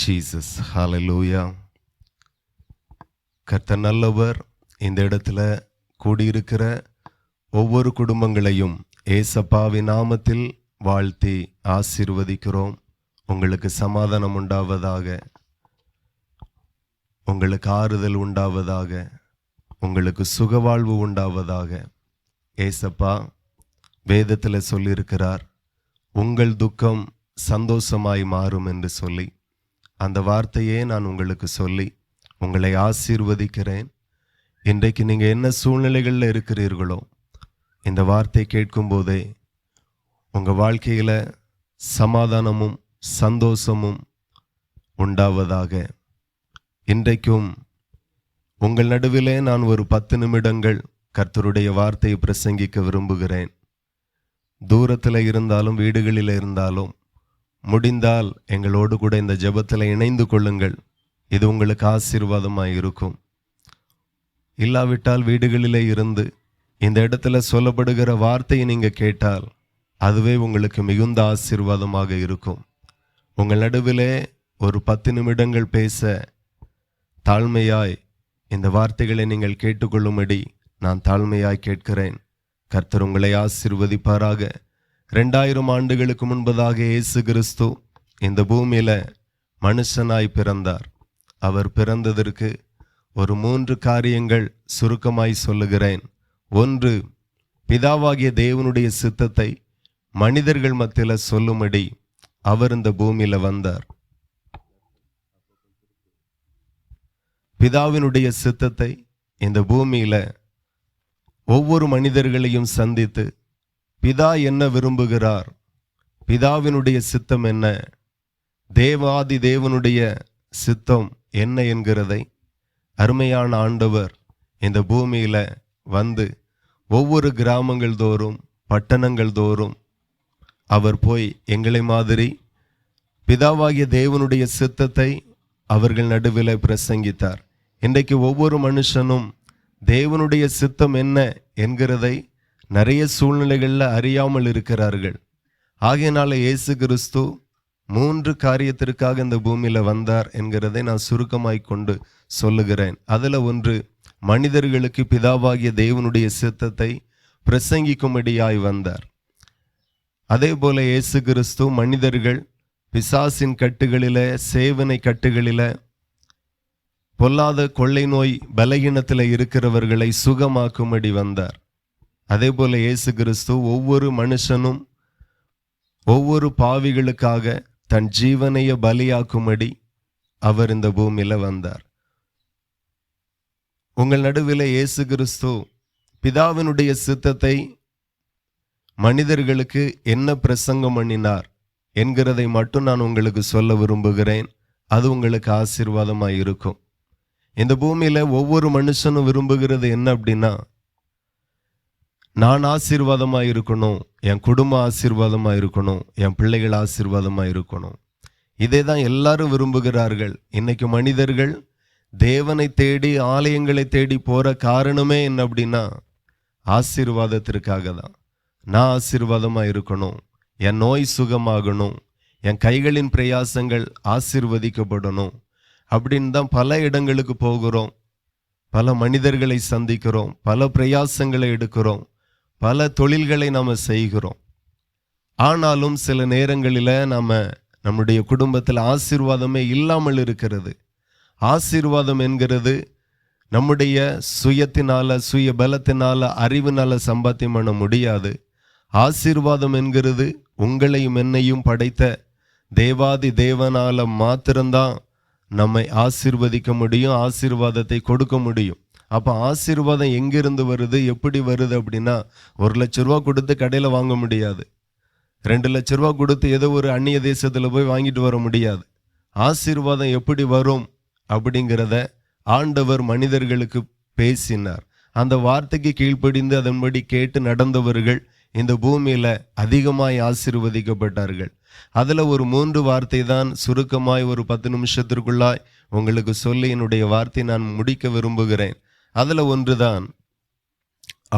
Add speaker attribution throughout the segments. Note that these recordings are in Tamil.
Speaker 1: ஜீசஸ். ஹல்லேலூயா. கர்த்தர் நல்லவர். இந்த இடத்துல கூடியிருக்கிற ஒவ்வொரு குடும்பங்களையும் ஏசப்பாவின் நாமத்தில் வாழ்த்தி ஆசீர்வதிக்கிறோம். உங்களுக்கு சமாதானம் உண்டாவதாக, உங்களுக்கு ஆறுதல் உண்டாவதாக, உங்களுக்கு சுகவாழ்வு உண்டாவதாக. ஏசப்பா வேதத்தில் சொல்லியிருக்கிறார், உங்கள் துக்கம் சந்தோஷமாய் மாறும் என்று சொல்லி, அந்த வார்த்தையே நான் உங்களுக்கு சொல்லி உங்களை ஆசீர்வதிக்கிறேன். இன்றைக்கு நீங்கள் என்ன சூழ்நிலைகளில் இருக்கிறீர்களோ, இந்த வார்த்தை கேட்கும் போதே உங்கள் வாழ்க்கையில் சமாதானமும் சந்தோஷமும் உண்டாவதாக. இன்றைக்கும் உங்கள் நடுவிலே நான் ஒரு 10 நிமிடங்கள் கர்த்தருடைய வார்த்தையை பிரசங்கிக்க விரும்புகிறேன். தூரத்தில் இருந்தாலும் வீடுகளில் இருந்தாலும் முடிந்தால் எங்களோடு கூட இந்த ஜெபத்தில் இணைந்து கொள்ளுங்கள். இது உங்களுக்கு ஆசீர்வாதமாக இருக்கும். இல்லாவிட்டால் வீடுகளிலே இருந்து இந்த இடத்துல சொல்லப்படுகிற வார்த்தையை நீங்கள் கேட்டால் அதுவே உங்களுக்கு மிகுந்த ஆசீர்வாதமாக இருக்கும். உங்கள் நடுவிலே ஒரு 10 நிமிடங்கள் பேச தாழ்மையாய் இந்த வார்த்தைகளை நீங்கள் கேட்டுக்கொள்ளும்படி நான் தாழ்மையாய் கேட்கிறேன். கர்த்தர் உங்களை ஆசீர்வதிப்பாராக. 2000 ஆண்டுகளுக்கு முன்பதாக இயேசு கிறிஸ்து இந்த பூமியில மனுஷனாய் பிறந்தார். அவர் பிறந்ததற்கு ஒரு 3 காரியங்கள் சுருக்கமாய் சொல்லுகிறேன். 1, பிதாவாகிய தேவனுடைய சித்தத்தை மனிதர்கள் மத்தியில் சொல்லும்படி அவர் இந்த பூமியில வந்தார். பிதாவினுடைய சித்தத்தை இந்த பூமியில ஒவ்வொரு மனிதர்களையும் சந்தித்து, பிதா என்ன விரும்புகிறார், பிதாவினுடைய சித்தம் என்ன, தேவாதி தேவனுடைய சித்தம் என்ன என்கிறதை அருமையான ஆண்டவர் இந்த பூமியில வந்து ஒவ்வொரு கிராமங்கள் தோறும் பட்டணங்கள் தோறும் அவர் போய் எங்களை மாதிரி பிதாவாகிய தேவனுடைய சித்தத்தை அவர்கள் நடுவில் பிரசங்கித்தார். இன்றைக்கு ஒவ்வொரு மனுஷனும் தேவனுடைய சித்தம் என்ன என்கிறதை நிறைய சூழ்நிலைகளில் அறியாமல் இருக்கிறார்கள். ஆகையினால இயேசு கிறிஸ்து 3 காரியத்திற்காக இந்த பூமியில் வந்தார் என்கிறதை நான் சுருக்கமாய் கொண்டு சொல்லுகிறேன். அதில் 1, மனிதர்களுக்கு பிதாவாகிய தேவனுடைய சித்தத்தை பிரசங்கிக்கும்படியாய் வந்தார். அதே போல இயேசு கிறிஸ்து மனிதர்கள் பிசாசின் கட்டுகளில, சேவனை கட்டுகளில, பொல்லாத கொள்ளை நோய் பலகீனத்தில் இருக்கிறவர்களை சுகமாக்கும்படி வந்தார். அதே போல இயேசு கிறிஸ்து ஒவ்வொரு மனுஷனும் ஒவ்வொரு பாவிகளுக்காக தன் ஜீவனைய பலியாக்கும்படி அவர் இந்த பூமியில வந்தார். உங்கள் நடுவில் இயேசு கிறிஸ்து பிதாவினுடைய சித்தத்தை மனிதர்களுக்கு என்ன பிரசங்கம் பண்ணினார் என்கிறதை மட்டும் நான் உங்களுக்கு சொல்ல விரும்புகிறேன். அது உங்களுக்கு ஆசீர்வாதமாக இருக்கும். இந்த பூமியில ஒவ்வொரு மனுஷனும் விரும்புகிறது என்ன அப்படின்னா, நான் ஆசீர்வாதமாக இருக்கணும், என் குடும்பம் ஆசீர்வாதமாக இருக்கணும், என் பிள்ளைகள் ஆசீர்வாதமாக இருக்கணும். இதை தான் எல்லாரும் விரும்புகிறார்கள். இன்னைக்கு மனிதர்கள் தேவனை தேடி ஆலயங்களை தேடி போகிற காரணமே என்ன அப்படின்னா, ஆசீர்வாதத்திற்காக தான். நான் ஆசீர்வாதமாக இருக்கணும், என் நோய் சுகமாகணும், என் கைகளின் பிரயாசங்கள் ஆசீர்வதிக்கப்படணும் அப்படின்னு தான் பல இடங்களுக்கு போகிறோம். பல மனிதர்களை சந்திக்கிறோம், பல பிரயாசங்களை எடுக்கிறோம், பல தொழில்களை நாம் செய்கிறோம். ஆனாலும் சில நேரங்களில் நம்முடைய குடும்பத்தில் ஆசீர்வாதமே இல்லாமல் இருக்கிறது. ஆசீர்வாதம் என்கிறது நம்முடைய சுயத்தினால, சுய பலத்தினால, அறிவினால சம்பாத்தியம் பண்ண முடியாது. ஆசீர்வாதம் என்கிறது உங்களையும் என்னையும் படைத்த தேவாதி தேவனால மாத்திரம்தான் நம்மை ஆசீர்வதிக்க முடியும், ஆசீர்வாதத்தை கொடுக்க முடியும். அப்போ ஆசீர்வாதம் எங்கிருந்து வருது, எப்படி வருது அப்படின்னா, 1 லட்ச ரூபா கொடுத்து கடையில் வாங்க முடியாது. 2 லட்ச ரூபா கொடுத்து ஏதோ ஒரு அந்நிய தேசத்தில் போய் வாங்கிட்டு வர முடியாது. ஆசீர்வாதம் எப்படி வரும் அப்படிங்கிறத ஆண்டவர் மனிதர்களுக்கு பேசினார். அந்த வார்த்தைக்கு கீழ்ப்படிந்து அதன்படி கேட்டு நடந்தவர்கள் இந்த பூமியில அதிகமாய் ஆசீர்வதிக்கப்பட்டார்கள். அதில் ஒரு 3 வார்த்தை தான் சுருக்கமாய் ஒரு 10 நிமிஷத்திற்குள்ளாய் உங்களுக்கு சொல்லி என்னுடைய வார்த்தை நான் முடிக்க விரும்புகிறேன். அதில் 1 தான்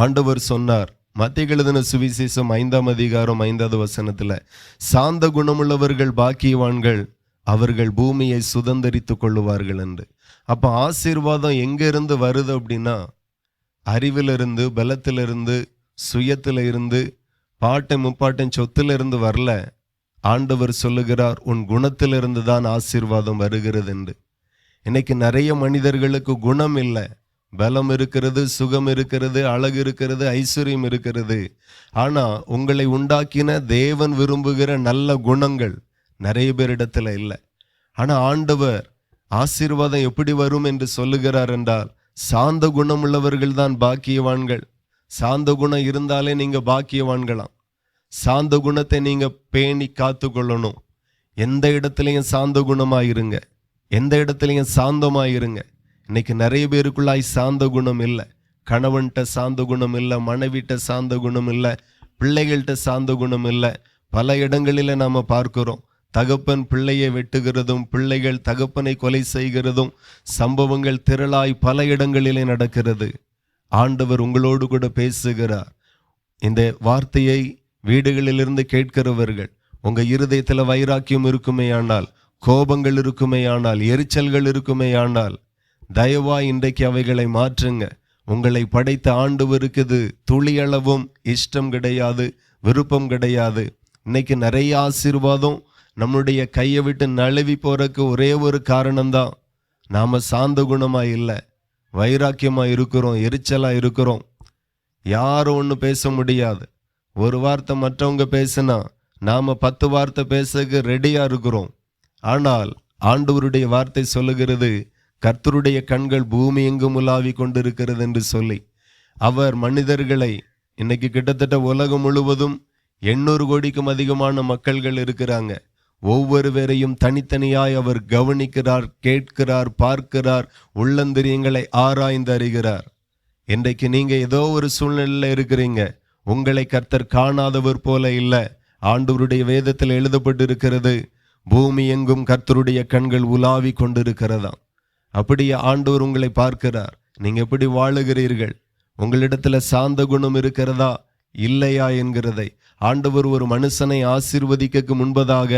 Speaker 1: ஆண்டவர் சொன்னார். மத்தேயு எழுதின சுவிசேஷம் 5ஆம் அதிகாரம் 5வது வசனத்தில், சாந்த குணமுள்ளவர்கள் பாக்கியவான்கள், அவர்கள் பூமியை சுதந்தரித்துக் கொள்ளுவார்கள் என்று. அப்ப ஆசீர்வாதம் எங்க இருந்து வருது அப்படின்னா, அறிவிலிருந்து, பலத்திலிருந்து, சுயத்தில இருந்து, பாட்டன் முப்பாட்டன் சொத்துல இருந்து வரல. ஆண்டவர் சொல்லுகிறார், உன் குணத்திலிருந்து தான் ஆசீர்வாதம் வருகிறது என்று. இன்னைக்கு நிறைய மனிதர்களுக்கு குணம் இல்லை. பலம் இருக்கிறது, சுகம் இருக்கிறது, அழகு இருக்கிறது, ஐஸ்வர்யம் இருக்கிறது. ஆனா உங்களை உண்டாக்கின தேவன் விரும்புகிற நல்ல குணங்கள் நிறைய பேரிடத்துல இல்லை. ஆனா ஆண்டவர் ஆசீர்வாதம் எப்படி வரும் என்று சொல்லுகிறார் என்றால், சாந்த குணம் உள்ளவர்கள் தான் பாக்கியவான்கள். சாந்த குணம் இருந்தாலே நீங்க பாக்கியவான்களாம். சாந்த குணத்தை நீங்க பேணி காத்து கொள்ளணும். எந்த இடத்துலையும் சாந்த குணமாயிருங்க, எந்த இடத்துலையும் சாந்தமாயிருங்க. இன்னைக்கு நிறைய பேருக்குள்ளாய் சாந்த குணம் இல்லை. கணவன்கிட்ட சாந்த குணம் இல்லை, மனைவிட்ட சாந்த குணம் இல்லை, பிள்ளைகள்கிட்ட சாந்த குணம் இல்லை. பல இடங்களில நாம பார்க்கிறோம், தகப்பன் பிள்ளையை வெட்டுகிறதும், பிள்ளைகள் தகப்பனை கொலை செய்கிறதும் சம்பவங்கள் திரளாய் பல இடங்களிலே நடக்கிறது. ஆண்டவர் உங்களோடு கூட பேசுகிறார். இந்த வார்த்தையை வீடுகளிலிருந்து கேட்கிறவர்கள், உங்க இருதயத்துல வைராக்கியம் இருக்குமேயானால், கோபங்கள் இருக்குமேயானால், எரிச்சல்கள் இருக்குமேயானால், தயவா இன்றைக்கு அவைகளை மாற்றுங்க. உங்களை படைத்த ஆண்டவருக்கு இது துளியளவும் இஷ்டம் கிடையாது, விருப்பம் கிடையாது. இன்னைக்கு நிறைய ஆசீர்வாதம் நம்முடைய கையை விட்டு நழுவி போறதுக்கு ஒரே ஒரு காரணம்தான், நாம சாந்த குணமா இல்லை, வைராக்கியமா இருக்கிறோம், எரிச்சலா இருக்கிறோம். யாரும் ஒன்று பேச முடியாது. ஒரு வார்த்தை மற்றவங்க பேசினா நாம 10 வார்த்தை பேசக்கு ரெடியா இருக்கிறோம். ஆனால் ஆண்டவருடைய வார்த்தை சொல்லுகிறது, கர்த்தருடைய கண்கள் பூமி எங்கும் உலாவி கொண்டிருக்கிறது என்று சொல்லி, அவர் மனிதர்களை, இன்னைக்கு கிட்டத்தட்ட உலகம் முழுவதும் 800 கோடிக்கும் அதிகமான மக்கள்கள் இருக்கிறாங்க. ஒவ்வொருவரையும் தனித்தனியாய் அவர் கவனிக்கிறார், கேட்கிறார், பார்க்கிறார், உள்ளந்திரியங்களை ஆராய்ந்து அறிகிறார். இன்றைக்கு நீங்க ஏதோ ஒரு சூழ்நிலையில இருக்கிறீங்க. உங்களை கர்த்தர் காணாதவர் போல இல்லை. ஆண்டவருடைய வேதத்தில் எழுதப்பட்டு இருக்கிறது, பூமி எங்கும் கர்த்தருடைய கண்கள் உலாவி கொண்டிருக்கிறதாம். அப்படியே ஆண்டவர் உங்களை பார்க்கிறார். நீங்க எப்படி வாழுகிறீர்கள், உங்களிடத்துல சாந்த குணம் இருக்கிறதா இல்லையா என்கிறதை ஆண்டவர் ஒரு மனுஷனை ஆசீர்வதிக்க முன்பதாக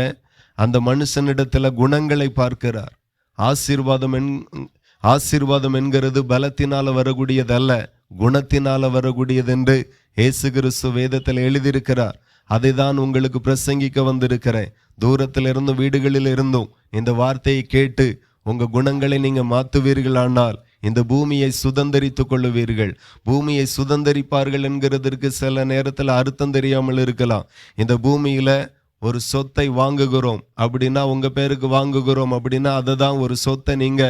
Speaker 1: அந்த மனுஷனிடத்துல குணங்களை பார்க்கிறார். ஆசீர்வாதம் என்கிறது பலத்தினால வரக்கூடியதல்ல, குணத்தினால வரக்கூடியது என்று இயேசு கிறிஸ்து வேதத்தில் எழுதியிருக்கிறார். அதை தான் உங்களுக்கு பிரசங்கிக்க வந்திருக்கிறேன். தூரத்தில் இருந்தும் வீடுகளில் இருந்தும் இந்த வார்த்தையை கேட்டு உங்க குணங்களை நீங்க மாற்றுவீர்களானால் இந்த பூமியை சுதந்தரித்துக் கொள்ளுவீர்கள். பூமியை சுதந்தரிப்பார்கள் என்கிறதற்கு சில நேரத்தில் அர்த்தம் தெரியாமல் இருக்கலாம். இந்த பூமியில ஒரு சொத்தை வாங்குகிறோம் அப்படின்னா, உங்க பேருக்கு வாங்குகிறோம் அப்படின்னா, அதை தான் ஒரு சொத்தை நீங்க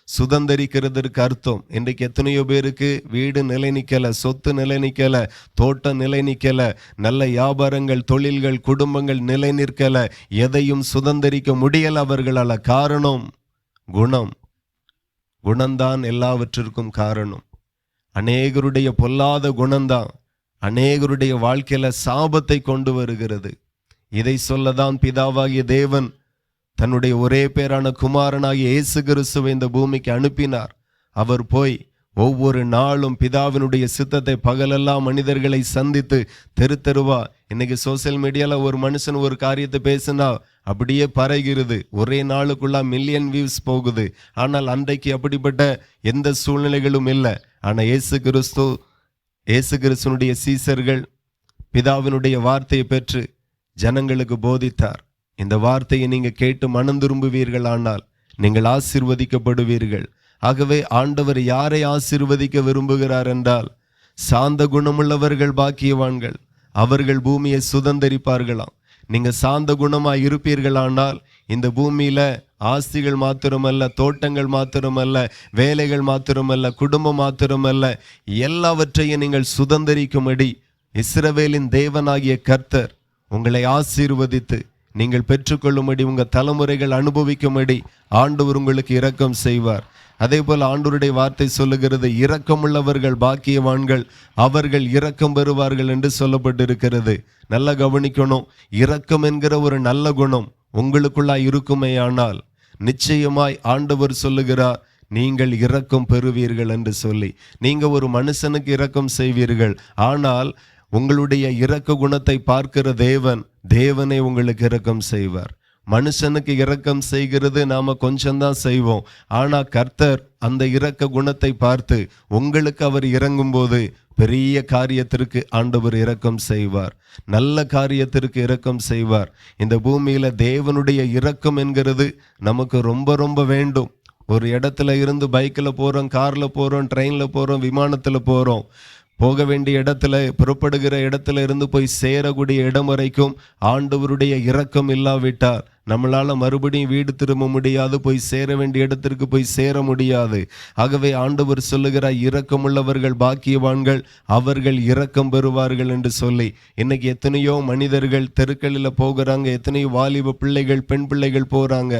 Speaker 1: சுதந்தரிக்கிறதற்கு அர்த்தம். இன்றைக்கு எத்தனையோ பேருக்கு வீடு நிலை நிற்கல, சொத்து நிலை நிற்கல, தோட்டம் நிலை நிற்கல, நல்ல வியாபாரங்கள், தொழில்கள், குடும்பங்கள் நிலை நிற்கல, எதையும் சுதந்தரிக்க முடியல அவர்களால. காரணம் குணம். குணம்தான் எல்லாவற்றிற்கும் காரணம். அநேகருடைய பொல்லாத குணம்தான் அநேகருடைய வாழ்க்கையில சாபத்தை கொண்டு வருகிறது. இதை சொல்லதான் பிதாவாகிய தேவன் தன்னுடைய ஒரே பேரான குமாரனாகிய இயேசு கிறிஸ்துவை இந்த பூமிக்கு அனுப்பினார். அவர் போய் ஒவ்வொரு நாளும் பிதாவினுடைய சித்தத்தை பகலெல்லாம் மனிதர்களை சந்தித்து தெரு தெருவா, இன்னைக்கு சோசியல் மீடியால ஒரு மனுஷன் ஒரு காரியத்தை பேசினா அப்படியே பரகிறது, ஒரே நாளுக்குள்ள மில்லியன் வியூஸ் போகுது. ஆனால் அன்றைக்கு அப்படிப்பட்ட எந்த சூழ்நிலைகளும் இல்லை. ஆனால் இயேசு கிறிஸ்துனுடைய சீசர்கள் பிதாவினுடைய வார்த்தையை பெற்று ஜனங்களுக்கு போதித்தார். இந்த வார்த்தையை நீங்க கேட்டு மனம் திரும்புவீர்கள், ஆனால் நீங்கள் ஆசீர்வதிக்கப்படுவீர்கள். ஆகவே ஆண்டவர் யாரை ஆசீர்வதிக்க விரும்புகிறார் என்றால், சாந்த குணமுள்ளவர்கள் பாக்கியவான்கள், அவர்கள் பூமியை சுதந்தரிப்பார்களாம். நீங்க சாந்த குணமாய் இருப்பீர்களானால் இந்த பூமியில ஆஸ்திகள் மாத்திரமல்ல, தோட்டங்கள் மாத்திரமல்ல, வேலைகள் மாத்திரமல்ல, குடும்பம் மாத்திரமல்ல, எல்லாவற்றையும் நீங்கள் சுதந்தரிக்கும்படி இஸ்ரவேலின் தேவனாகிய கர்த்தர் உங்களை ஆசீர்வதித்து நீங்கள் பெற்றுக்கொள்ளும்படி, உங்க தலைமுறைகள் அனுபவிக்கும்படி ஆண்டவர் உங்களுக்கு இரக்கம் செய்வார். அதே போல ஆண்டவருடைய வார்த்தை சொல்லுகிறது, இரக்கமுள்ளவர்கள் பாக்கியவான்கள், அவர்கள் இரக்கம் பெறுவார்கள் என்று சொல்லப்பட்டிருக்கிறது. நல்லா கவனிக்கணும். இரக்கம் என்கிற ஒரு நல்ல குணம் உங்களுக்குள்ளாய் இருக்குமேயானால் நிச்சயமாய் ஆண்டவர் சொல்லுகிறார், நீங்கள் இரக்கம் பெறுவீர்கள் என்று சொல்லி. நீங்க ஒரு மனுஷனுக்கு இரக்கம் செய்வீர்கள், ஆனால் உங்களுடைய இரக்க குணத்தை பார்க்கிற தேவனே உங்களுக்கு இரக்கம் செய்வார். மனுஷனுக்கு இரக்கம் செய்கிறது நாம கொஞ்சம்தான் செய்வோம். ஆனா கர்த்தர் அந்த இரக்க குணத்தை பார்த்து உங்களுக்கு அவர் இறங்கும் போது பெரிய காரியத்திற்கு ஆண்டவர் இரக்கம் செய்வார், நல்ல காரியத்திற்கு இரக்கம் செய்வார். இந்த பூமியில தேவனுடைய இரக்கம் என்கிறது நமக்கு ரொம்ப ரொம்ப வேண்டும். ஒரு இடத்துல இருந்து பைக்கில் போகிறோம், காரில் போகிறோம், ட்ரெயினில் போகிறோம், விமானத்தில் போகிறோம். போக வேண்டிய இடத்துல, புறப்படுகிற இடத்துல இருந்து போய் சேரக்கூடிய இடம் வரைக்கும் ஆண்டவருடைய இரக்கம் இல்லாவிட்டால் நம்மளால் மறுபடியும் வீடு திரும்ப முடியாது, போய் சேர வேண்டிய இடத்திற்கு போய் சேர முடியாது. ஆகவே ஆண்டவர் சொல்லுகிறார், இரக்கமுள்ளவர்கள் பாக்கியவான்கள், அவர்கள் இரக்கம் பெறுவார்கள் என்று சொல்லி. இன்னைக்கு எத்தனையோ மனிதர்கள் தெருக்களில் போகிறாங்க, எத்தனையோ வாலிப பிள்ளைகள், பெண் பிள்ளைகள் போகிறாங்க.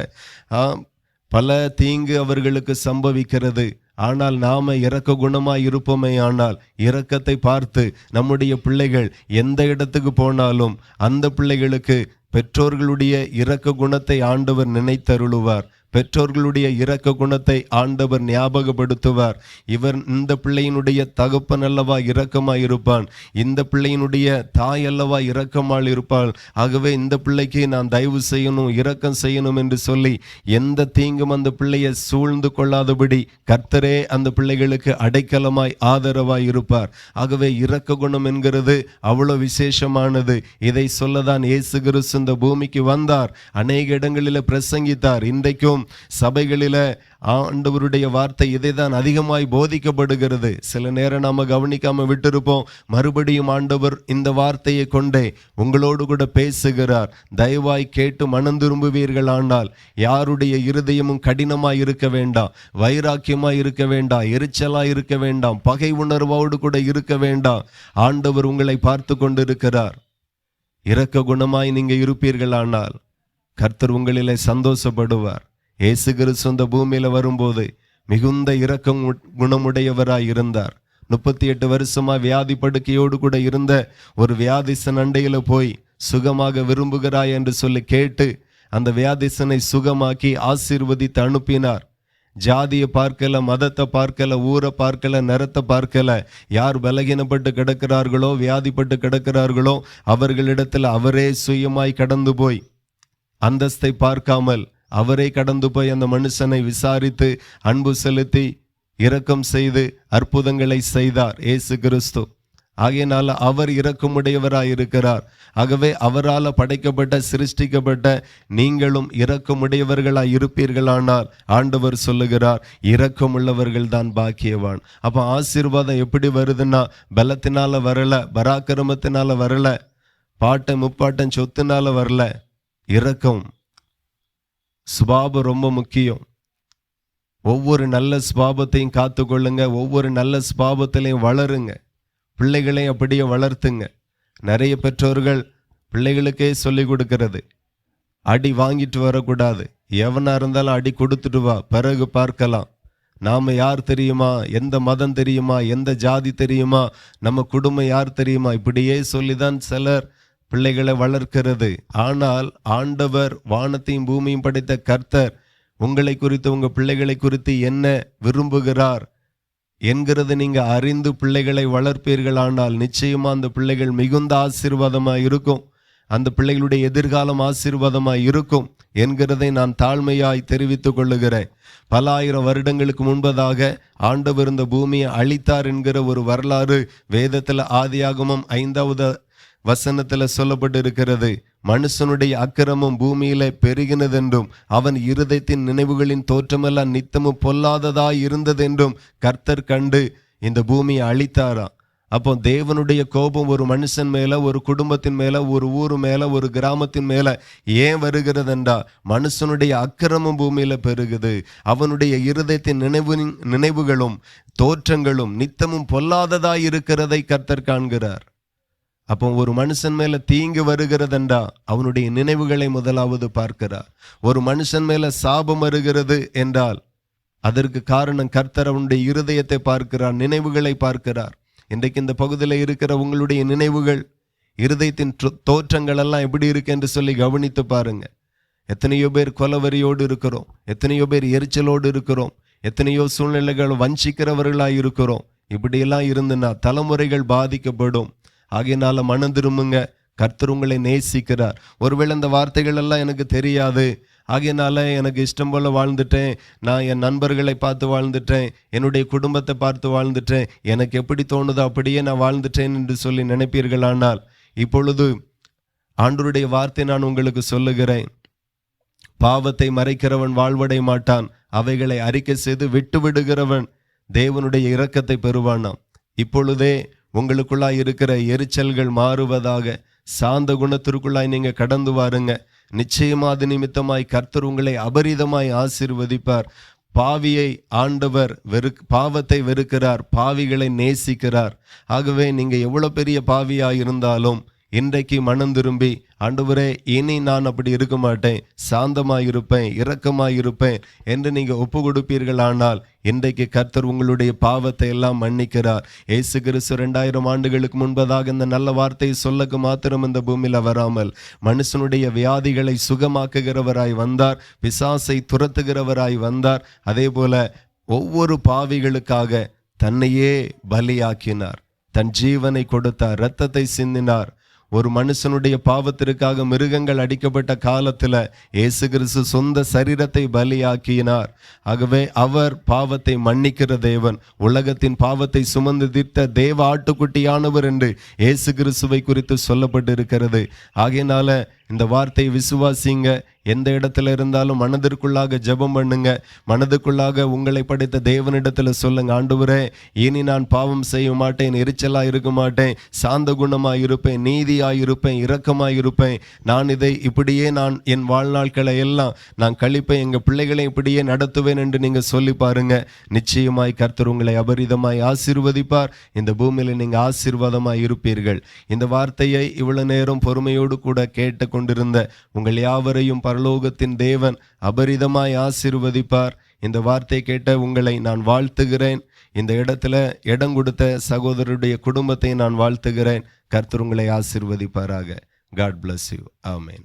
Speaker 1: பல தீங்கு அவர்களுக்கு சம்பவிக்கிறது. ஆனால் நாம இரக்க குணமாய் இருப்போமே, ஆனால் இரக்கத்தை பார்த்து நம்முடைய பிள்ளைகள் எந்த இடத்துக்கு போனாலும் அந்த பிள்ளைகளுக்கு பெற்றோர்களுடைய இரக்க குணத்தை ஆண்டவர் நினைத்தருளுவார். பெற்றோர்களுடைய இரக்க குணத்தை ஆண்டவர் ஞாபகப்படுத்துவார். இவர் இந்த பிள்ளையினுடைய தகப்பன் அல்லவா இரக்கமாய் இருப்பான், இந்த பிள்ளையினுடைய தாய் அல்லவா இரக்கமாய் இருப்பாள். ஆகவே இந்த பிள்ளைக்கு நான் தயவு செய்யணும், இரக்கம் செய்யணும் என்று சொல்லி எந்த தீங்கும் அந்த பிள்ளையை சூழ்ந்து கொள்ளாதபடி கர்த்தரே அந்த பிள்ளைகளுக்கு அடைக்கலமாய் ஆதரவாய் இருப்பார். ஆகவே இரக்க குணம் என்கிறது அவ்வளவு விசேஷமானது. இதை சொல்லதான் இயேசு கிறிஸ்து இந்த பூமிக்கு வந்தார், அநேக இடங்களில் பிரசங்கித்தார். இன்றைக்கும் சபைகளில ஆண்டவருடைய வார்த்தை இதைதான் அதிகமாய் போதிக்கப்படுகிறது. சில நேரம் நாம கவனிக்காம விட்டிருப்போம். மறுபடியும் ஆண்டவர் இந்த வார்த்தையை கொண்டே உங்களோடு கூட பேசுகிறார். தயவாய் கேட்டு மனம் திரும்புவீர்கள். ஆனால் யாருடைய இருதயமும் கடினமாய் இருக்க வேண்டாம், வைராக்கியமாய் இருக்க வேண்டாம், எரிச்சலாய் இருக்க வேண்டாம், பகை உணர்வோடு கூட இருக்க வேண்டாம். ஆண்டவர் உங்களை பார்த்து கொண்டிருக்கிறார். இரக்க குணமாய் நீங்க இருப்பீர்களானால் கர்த்தர் உங்களிலே சந்தோஷப்படுவார். இயேசு கிறிஸ்து இந்த பூமியில வரும்போது மிகுந்த இரக்கம் குணமுடையவராய் இருந்தார். 38 வருஷமா வியாதி படுக்கையோடு கூட இருந்த ஒரு வியாதிசன் அண்டையில போய் சுகமாக விரும்புகிறாய் என்று சொல்லி கேட்டு அந்த வியாதிசனை சுகமாக்கி ஆசீர்வதித்து அனுப்பினார். ஜாதியை பார்க்கல, மதத்தை பார்க்கல, ஊரை பார்க்கல, நிறத்தை பார்க்கல. யார் பலகீனப்பட்டு கிடக்கிறார்களோ, வியாதிப்பட்டு கிடக்கிறார்களோ அவர்களிடத்தில் அவரே சுயமாய் கடந்து போய், அந்தஸ்தை பார்க்காமல் அவரே கடந்து போய் அந்த மனுஷனை விசாரித்து அன்பு செலுத்தி இரக்கம் செய்து அற்புதங்களை செய்தார் இயேசு கிறிஸ்து. ஆகையினால அவர் இரக்கமுடையவராய் இருக்கிறார். ஆகவே அவரால் படைக்கப்பட்ட, சிருஷ்டிக்கப்பட்ட நீங்களும் இரக்கமுடையவர்களாய் இருப்பீர்களானால் ஆண்டவர் சொல்லுகிறார், இரக்கமுள்ளவர்கள் தான் பாக்கியவான். அப்போ ஆசீர்வாதம் எப்படி வருதுன்னா பலத்தினால வரல, பராக்கிரமத்தினால வரல, பாட்டன் முப்பாட்டன் சொத்துனால வரல. இரக்கம் சுபாவம் ரொம்ப முக்கியம். ஒவ்வொரு நல்ல சுபாவத்தையும் காத்துக்கொள்ளுங்க, ஒவ்வொரு நல்ல சுபாவத்திலையும் வளருங்க, பிள்ளைகளையும் அப்படியே வளர்த்துங்க. நிறைய பெற்றோர்கள் பிள்ளைகளுக்கே சொல்லி கொடுக்கிறது, அடி வாங்கிட்டு வரக்கூடாது, எவனா இருந்தாலும் அடி கொடுத்துட்டு வா, பிறகு பார்க்கலாம். நாம் யார் தெரியுமா, எந்த மதம் தெரியுமா, எந்த ஜாதி தெரியுமா, நம்ம குடும்பம் யார் தெரியுமா, இப்படியே சொல்லிதான் சிலர் பிள்ளைகளை வளர்க்கிறது. ஆனால் ஆண்டவர் வானத்தையும் பூமியும் படைத்த கர்த்தர் உங்களை குறித்து, உங்க பிள்ளைகளை குறித்து என்ன விரும்புகிறார் என்கிறது நீங்க அறிந்து பிள்ளைகளை வளர்ப்பீர்களானால் நிச்சயமா அந்த பிள்ளைகள் மிகுந்த ஆசீர்வாதமாய் இருக்கும், அந்த பிள்ளைகளுடைய எதிர்காலம் ஆசீர்வாதமாய் இருக்கும் என்கிறதை நான் தாழ்மையாய் தெரிவித்துக் கொள்ளுகிறேன். பல ஆயிரம் வருடங்களுக்கு முன்பதாக ஆண்டவர் இந்த பூமியை அழித்தார் என்கிற ஒரு வரலாறு வேதத்தில் ஆதியாகமம் 5வது வசனத்துல சொல்லப்பட்டிருக்கிறது. மனுஷனுடைய அக்கிரமம் பூமியில பெருகினதென்றும் அவன் இருதயத்தின் நினைவுகளின் தோற்றமெல்லாம் நித்தமும் பொல்லாததாய் இருந்ததென்றும் கர்த்தர் கண்டு இந்த பூமியை அழித்தாராம். அப்போ தேவனுடைய கோபம் ஒரு மனுஷன் மேல, ஒரு குடும்பத்தின் மேல, ஒரு ஊர் மேல, ஒரு கிராமத்தின் மேல ஏன் வருகிறதென்றா மனுஷனுடைய அக்கிரமம் பூமியில பெருகுது. அவனுடைய இருதயத்தின் நினைவுகளும் தோற்றங்களும் நித்தமும் பொல்லாததாய் இருக்கிறதை கர்த்தர் காண்கிறார். அப்போ ஒரு மனுஷன் மேல தீங்கு வருகிறதென்றா அவனுடைய நினைவுகளை முதலாவது பார்க்கிறார். ஒரு மனுஷன் மேல சாபம் வருகிறது என்றால் அதற்கு காரணம் கர்த்தர் அவனுடைய இருதயத்தை பார்க்கிறார், நினைவுகளை பார்க்கிறார். இன்றைக்கு இந்த பகுதியில் இருக்கிற உங்களுடைய நினைவுகள், இருதயத்தின் தோற்றங்கள் எல்லாம் எப்படி இருக்கு என்று சொல்லி கவனித்து பாருங்க. எத்தனையோ பேர் கொலவரியோடு இருக்கிறோம், எத்தனையோ பேர் எரிச்சலோடு இருக்கிறோம், எத்தனையோ சூழ்நிலைகள் வஞ்சிக்கிறவர்களாய் இருக்கிறோம். இப்படியெல்லாம் இருந்துன்னா தலைமுறைகள் பாதிக்கப்படும். ஆகையினால மனம் திரும்புங்க, கர்த்தர் உங்களை நேசிக்கிறார். ஒருவேளை இந்த வார்த்தைகள் எல்லாம் எனக்கு தெரியாது, ஆகையினால எனக்கு இஷ்டம் போல வாழ்ந்துட்டேன், நான் என் நண்பர்களை பார்த்து வாழ்ந்துட்டேன், என்னுடைய குடும்பத்தை பார்த்து வாழ்ந்துட்டேன், எனக்கு எப்படி தோணுதோ அப்படியே நான் வாழ்ந்துட்டேன் என்று சொல்லி நினைப்பீர்களானால், இப்பொழுது ஆண்டவருடைய வார்த்தை நான் உங்களுக்கு சொல்லுகிறேன். பாவத்தை மறைக்கிறவன் வாழ்வடைய மாட்டான், அவைகளை அறிக்கை செய்து விட்டு விடுகிறவன் தேவனுடைய இரக்கத்தை பெறுவானாம். இப்பொழுதே உங்களுக்குள்ளாய் இருக்கிற எரிச்சல்கள் மாறுவதாக. சாந்த குணத்திற்குள்ளாய் நீங்க கடந்து வாருங்க. நிச்சயமா அது நிமித்தமாய் கர்த்தர் உங்களை அபரிதமாய் ஆசீர்வதிப்பார். பாவியை ஆண்டவர் பாவத்தை வெறுக்கிறார், பாவிகளை நேசிக்கிறார். ஆகவே நீங்க எவ்வளவு பெரிய பாவியாய் இருந்தாலும் இன்றைக்கு மனம் திரும்பி, ஆண்டவரே இனி நான் அப்படி இருக்க மாட்டேன், சாந்தமாயிருப்பேன், இரக்கமாயிருப்பேன் என்று நீங்க ஒப்பு கொடுப்பீர்களானால் இன்றைக்கு கர்த்தர் உங்களுடைய பாவத்தை எல்லாம் மன்னிக்கிறார். இயேசு கிறிஸ்து 2000 ஆண்டுகளுக்கு முன்பதாக இந்த நல்ல வார்த்தையை சொல்லக்கு மாத்திரம் இந்த பூமியில வராமல் மனுஷனுடைய வியாதிகளை சுகமாக்குகிறவராய் வந்தார், பிசாசை துரத்துகிறவராய் வந்தார். அதே போல ஒவ்வொரு பாவிகளுக்காக தன்னையே பலியாக்கினார், தன் ஜீவனை கொடுத்தார், இரத்தத்தை சிந்தினார். ஒரு மனுஷனுடைய பாவத்திற்காக மிருகங்கள் அடிக்கப்பட்ட காலத்துல இயேசு கிறிஸ்து சொந்த சரீரத்தை பலியாக்கினார். ஆகவே அவர் பாவத்தை மன்னிக்கிற தேவன், உலகத்தின் பாவத்தை சுமந்து தீர்த்த தேவ ஆட்டுக்குட்டியானவர் என்று இயேசு கிறிஸ்துவை குறித்து சொல்லப்பட்டு இருக்கிறது. ஆகையினால இந்த வார்த்தையை விசுவாசிங்க. எந்த இடத்துல இருந்தாலும் மனதிற்குள்ளாக ஜெபம் பண்ணுங்க. மனதுக்குள்ளாக உங்களை படைத்த தேவனிடத்துல சொல்லுங்க, ஆண்டவரே இனி நான் பாவம் செய்ய மாட்டேன், எரிச்சலா இருக்க மாட்டேன், சாந்த குணமாய் இருப்பேன், நீதியாய் இருப்பேன், இரக்கமாய் இருப்பேன். நான் இதை இப்படியே நான் என் வாழ்நாட்களை எல்லாம் நான் கழிப்பேன், எங்க பிள்ளைகளை இப்படியே நடத்துவேன் என்று நீங்க சொல்லி பாருங்க. நிச்சயமாய் கர்த்தர் உங்களை அபரிதமாய் ஆசீர்வதிப்பார். இந்த பூமியில நீங்க ஆசீர்வாதமாய் இருப்பீர்கள். இந்த வார்த்தையை இவ்வளவு நேரம் பொறுமையோடு கூட கேட்டு கொண்டிருந்த உங்கள் யாவரையும் பரலோகத்தின் தேவன் அபரிதமாய் ஆசீர்வதிப்பார். இந்த வார்த்தை கேட்ட உங்களை நான் வாழ்த்துகிறேன். இந்த இடத்துல இடம் கொடுத்த சகோதரருடைய குடும்பத்தை நான் வாழ்த்துகிறேன். கர்த்தர் உங்களை ஆசீர்வதிப்பாராக. God bless you. Amen.